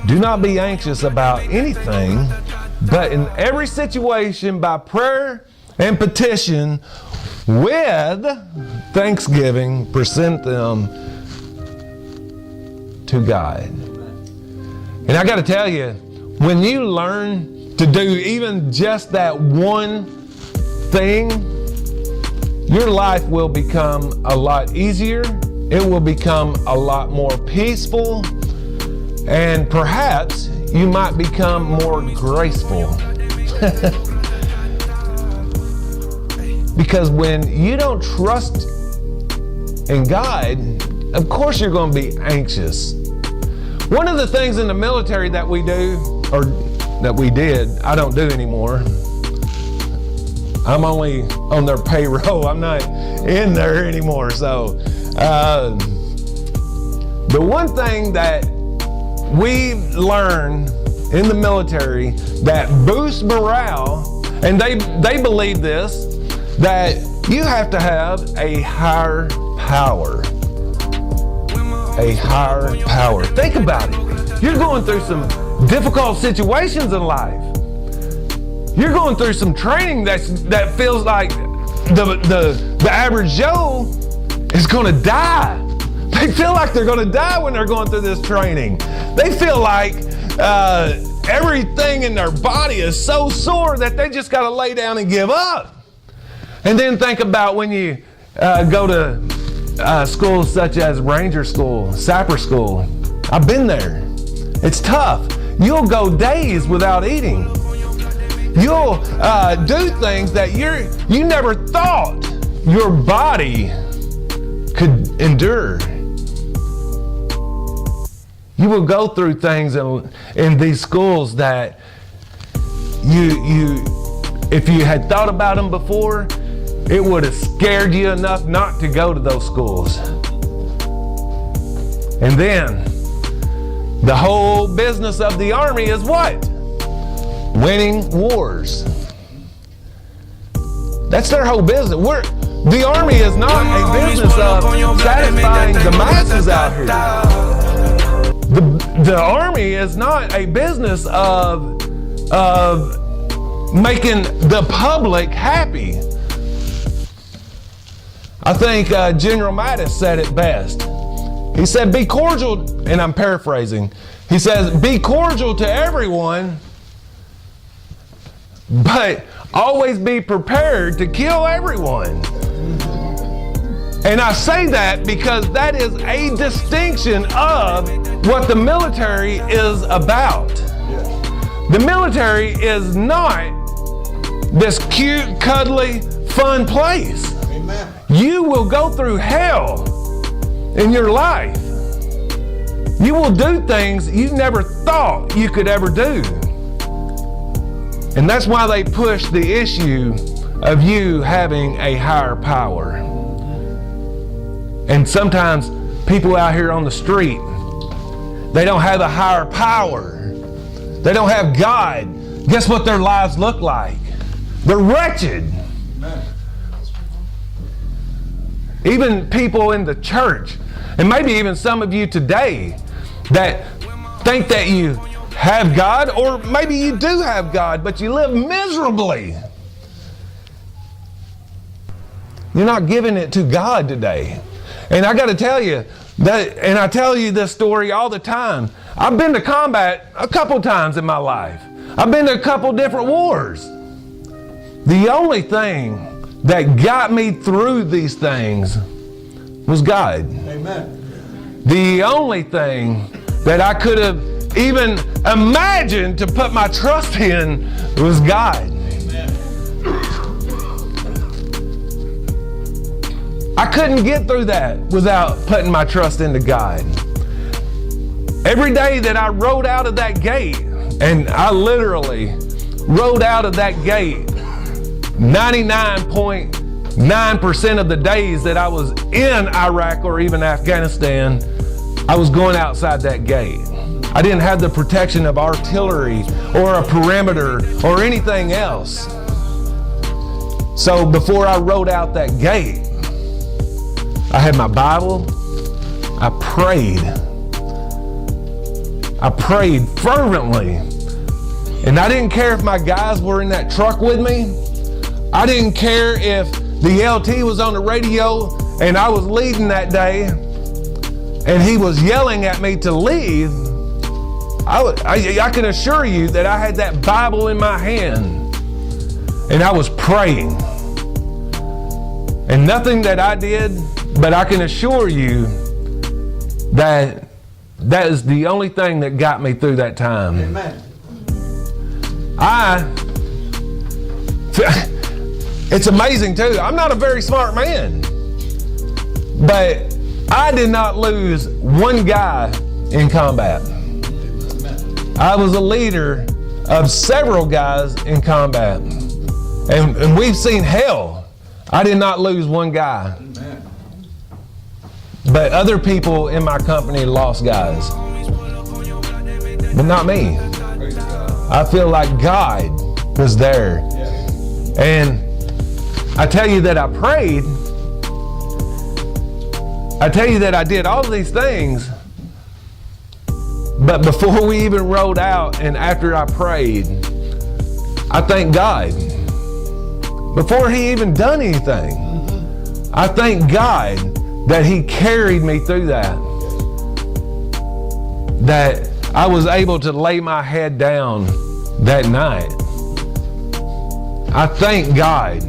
Do not be anxious about anything, but in every situation by prayer and petition with thanksgiving, present them to God. And I got to tell you, when you learn to do even just that one thing, your life will become a lot easier. It will become a lot more peaceful. And perhaps you might become more graceful. Because when you don't trust in God, of course you're going to be anxious. One of the things in the military that we do, or that we did, I don't do anymore. I'm only on their payroll. I'm not in there anymore. So, the one thing that we learn in the military that boosts morale, and they believe this, that you have to have a higher power. A higher power. Think about it. You're going through some difficult situations in life. You're going through some training that feels like the average Joe is going to die. They feel like they're going to die when they're going through this training. They feel like everything in their body is so sore that they just got to lay down and give up. And then think about when you go to schools such as Ranger School, Sapper School. I've been there. It's tough. You'll go days without eating. You'll do things that you never thought your body could endure. You will go through things in these schools that if you had thought about them before, it would have scared you enough not to go to those schools. And then, the whole business of the Army is what? Winning wars. That's their whole business. The Army is not a business of satisfying the masses out here. The Army is not a business of making the public happy. I think General Mattis said it best. He said, be cordial, and I'm paraphrasing. He says, be cordial to everyone, but always be prepared to kill everyone. And I say that because that is a distinction of what the military is about. The military is not this cute, cuddly, fun place. Amen. You will go through hell in your life. You will do things you never thought you could ever do. And that's why they push the issue of you having a higher power. And sometimes people out here on the street, they don't have a higher power. They don't have God. Guess what their lives look like? They're wretched. Even people in the church, and maybe even some of you today that think that you have God, or maybe you do have God, but you live miserably. You're not giving it to God today. And I got to tell you, and I tell you this story all the time. I've been to combat a couple times in my life. I've been to a couple different wars. The only thing that got me through these things was God. Amen. The only thing that I could have even imagined to put my trust in was God. Amen. I couldn't get through that without putting my trust into God. Every day that I rode out of that gate, and I literally rode out of that gate 99.9% of the days that I was in Iraq or even Afghanistan, I was going outside that gate. I didn't have the protection of artillery or a perimeter or anything else. So before I rode out that gate, I had my Bible, I prayed, I prayed fervently. And I didn't care if my guys were in that truck with me. I didn't care if the LT was on the radio and I was leading that day and he was yelling at me to leave. I can assure you that I had that Bible in my hand and I was praying. And nothing that I did, but I can assure you that that is the only thing that got me through that time. Amen. It's amazing too. I'm not a very smart man, but I did not lose one guy in combat. I was a leader of several guys in combat, and we've seen hell. I did not lose one guy. But other people in my company lost guys, but not me. I feel like God was there. And I tell you that I prayed. I tell you that I did all of these things. But before we even rolled out and after I prayed, I thank God. Before he even done anything, I thank God that he carried me through that. That I was able to lay my head down that night. I thank God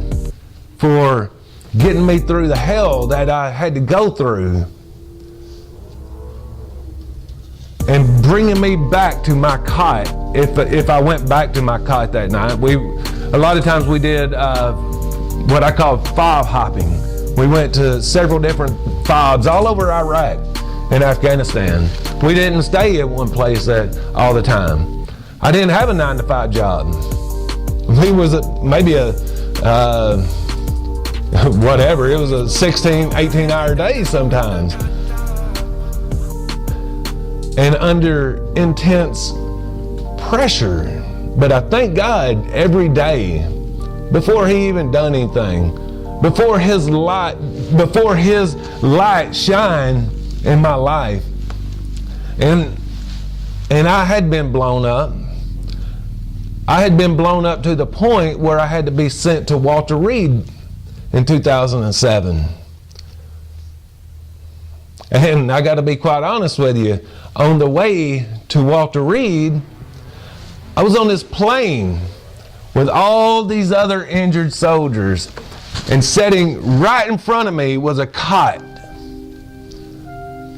for getting me through the hell that I had to go through and bringing me back to my cot. If I went back to my cot that night, a lot of times we did what I call fob hopping. We went to several different fobs all over Iraq and Afghanistan. We didn't stay at one place all the time. I didn't have a 9-to-5 job. It was maybe whatever, it was a 16, 18-hour day sometimes. And under intense pressure. But I thank God every day, before he even done anything, before his light shine in my life. And I had been blown up. I had been blown up to the point where I had to be sent to Walter Reed in 2007. And I got to be quite honest with you, on the way to Walter Reed, I was on this plane with all these other injured soldiers, and sitting right in front of me was a cot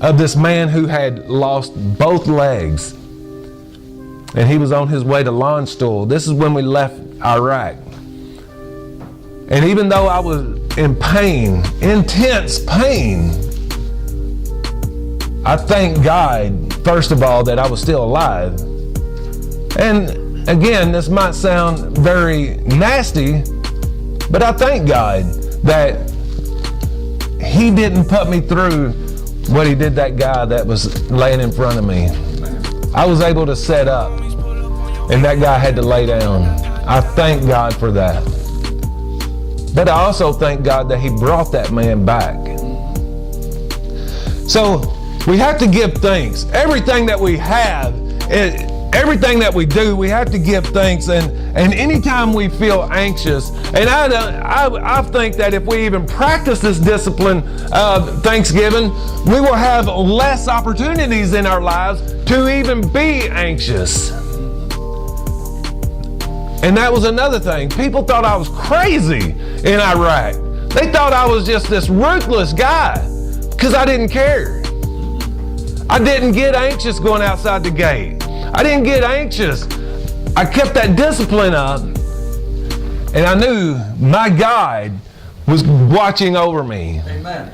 of this man who had lost both legs. And he was on his way to Landstuhl. This is when we left Iraq. And even though I was in pain, intense pain, I thank God, first of all, that I was still alive. And again, this might sound very nasty, but I thank God that he didn't put me through what he did that guy that was laying in front of me. I was able to set up, and that guy had to lay down. I thank God for that. But I also thank God that he brought that man back. So we have to give thanks. Everything that we have, everything that we do, we have to give thanks. And anytime we feel anxious, and I think that if we even practice this discipline of Thanksgiving, we will have less opportunities in our lives to even be anxious. And that was another thing. People thought I was crazy in Iraq. They thought I was just this ruthless guy because I didn't care. I didn't get anxious going outside the gate. I didn't get anxious. I kept that discipline up, and I knew my God was watching over me. Amen.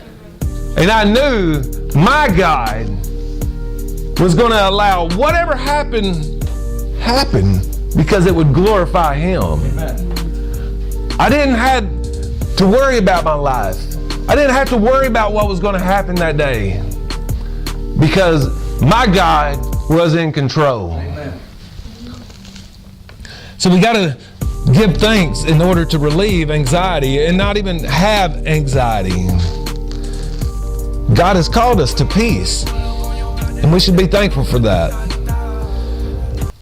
And I knew my God was going to allow whatever happened happen because it would glorify him. Amen. I didn't have to worry about my life. I didn't have to worry about what was going to happen that day because my God was in control. Amen. So we got to give thanks in order to relieve anxiety and not even have anxiety. God has called us to peace, and we should be thankful for that.